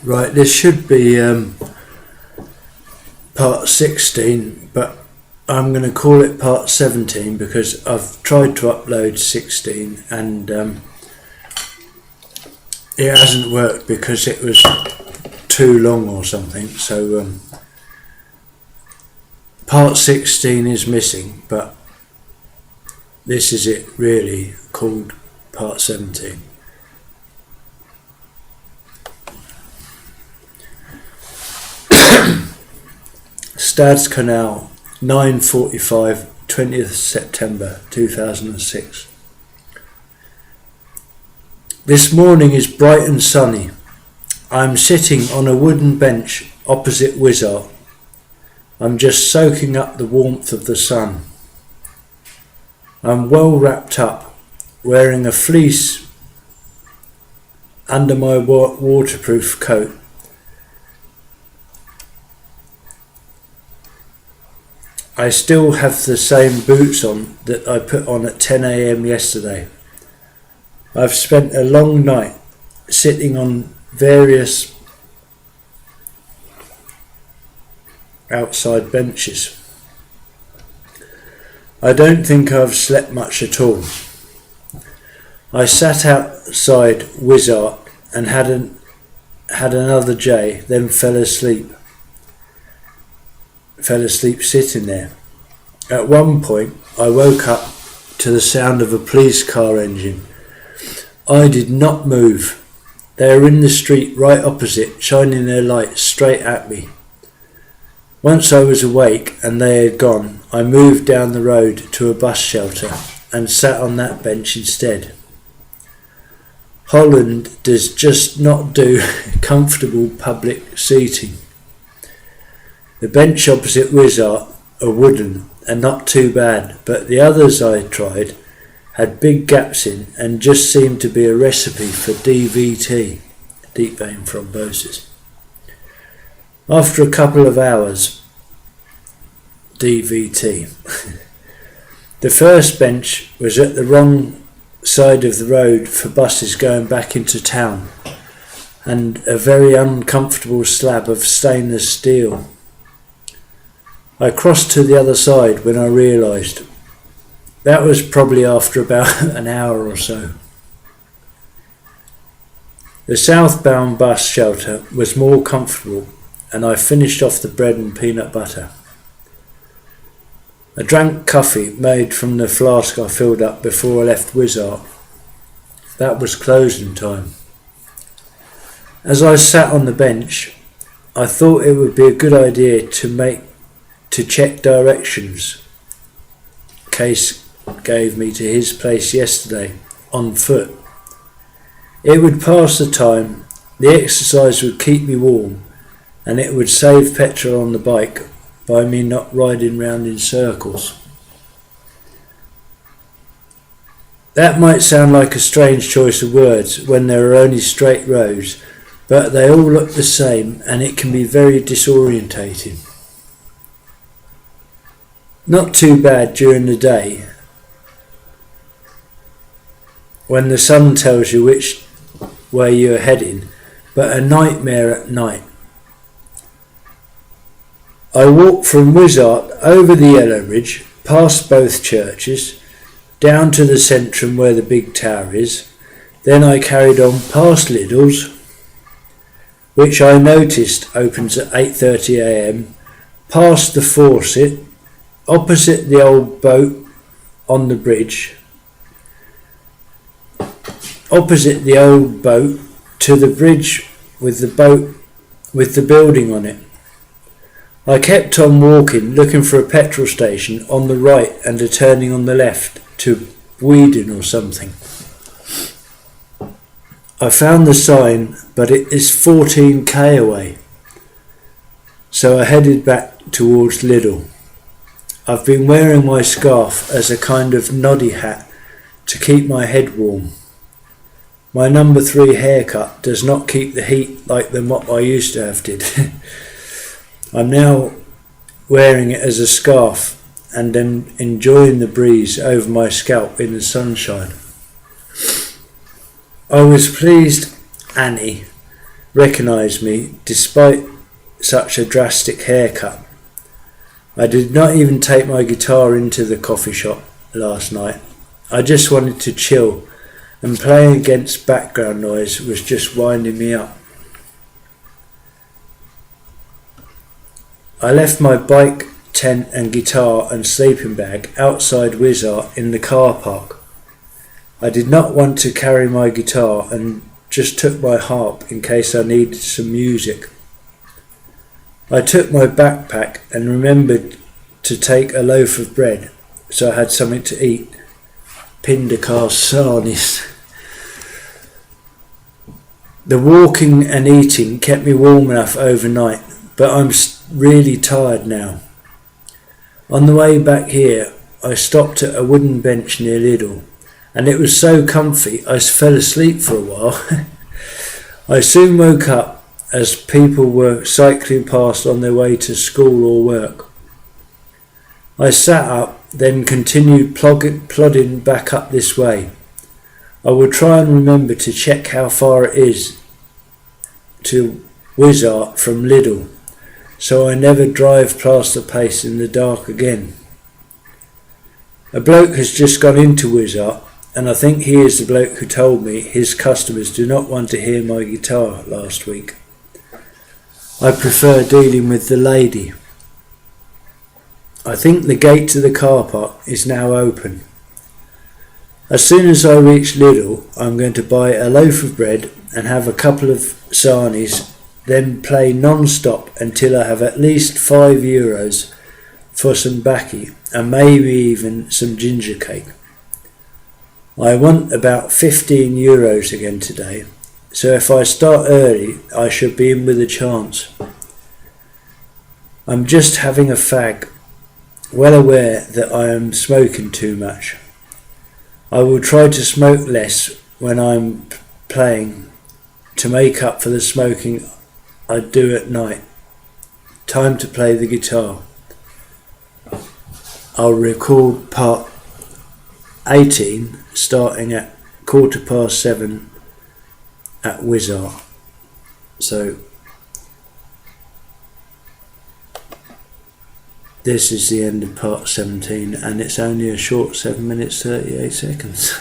Right, this should be part 16, but I'm going to call it part 17 because I've tried to upload 16 and it hasn't worked because it was too long or something. So part 16 is missing, but this is it really, called part 17. Stads Canal, 9:45, 20th September 2006. This morning is bright and sunny. I am sitting on a wooden bench opposite Wizard. I'm just soaking up the warmth of the sun. I'm well wrapped up, wearing a fleece under my waterproof coat. I still have the same boots on that I put on at 10 a.m. yesterday. I've spent a long night sitting on various outside benches. I don't think I've slept much at all. I sat outside Wizard and had another J, then fell asleep sitting there. At one point I woke up to the sound of a police car engine. I did not move. They were in the street right opposite, shining their lights straight at me. Once I was awake and they had gone, I moved down the road to a bus shelter and sat on that bench instead. Holland does just not do comfortable public seating. The bench opposite Wizard are wooden and not too bad, but the others I tried had big gaps in and just seemed to be a recipe for DVT, deep vein thrombosis. After a couple of hours, DVT. The first bench was at the wrong side of the road for buses going back into town, and a very uncomfortable slab of stainless steel. I crossed to the other side when I realised. That was probably after about an hour or so. The southbound bus shelter was more comfortable, and I finished off the bread and peanut butter. I drank coffee made from the flask I filled up before I left Wizard. That was closing time. As I sat on the bench, I thought it would be a good idea to check directions Case gave me to his place yesterday on foot. It would pass the time, the exercise would keep me warm, and it would save petrol on the bike by me not riding round in circles. That might sound like a strange choice of words when there are only straight roads, but they all look the same and it can be very disorientating. Not too bad during the day when the sun tells you which way you're heading, but a nightmare at night. I walked from Wizard over the Yellow Ridge, past both churches, down to the Centrum where the big tower is. Then I carried on past Lidl's, which I noticed opens at 8:30 a.m, past the Fawcett, opposite the old boat on the bridge, opposite the old boat to the bridge with the building on it. I kept on walking, looking for a petrol station on the right and a turning on the left to Weedon or something. I found the sign, but it is 14k away, so I headed back towards Lidl. I've been wearing my scarf as a kind of noddy hat to keep my head warm. My number 3 haircut does not keep the heat like the mop I used to have did. I'm now wearing it as a scarf and then enjoying the breeze over my scalp in the sunshine. I was pleased Annie recognised me despite such a drastic haircut. I did not even take my guitar into the coffee shop last night. I just wanted to chill, and playing against background noise was just winding me up. I left my bike, tent and guitar and sleeping bag outside Wizard in the car park. I did not want to carry my guitar and just took my harp in case I needed some music. I took my backpack and remembered to take a loaf of bread, so I had something to eat. Pindakar sarnies. The walking and eating kept me warm enough overnight, but I'm really tired now. On the way back here, I stopped at a wooden bench near Lidl, and it was so comfy I fell asleep for a while. I soon woke up as people were cycling past on their way to school or work. I sat up, then continued plodding back up this way. I will try and remember to check how far it is to Wizard from Lidl, so I never drive past the place in the dark again. A bloke has just gone into Wizard, and I think he is the bloke who told me his customers do not want to hear my guitar last week. I prefer dealing with the lady. I think the gate to the car park is now open. As soon as I reach Lidl, I'm going to buy a loaf of bread and have a couple of sarnies, then play non-stop until I have at least €5 for some baccy and maybe even some ginger cake. I want about €15 again today, so if I start early I should be in with a chance. I'm just having a fag, well aware that I am smoking too much. I will try to smoke less when I'm playing to make up for the smoking I do at night. Time to play the guitar. I'll record part 18 starting at 7:15 at Wizard. So this is the end of part 17, and it's only a short 7 minutes 38 seconds.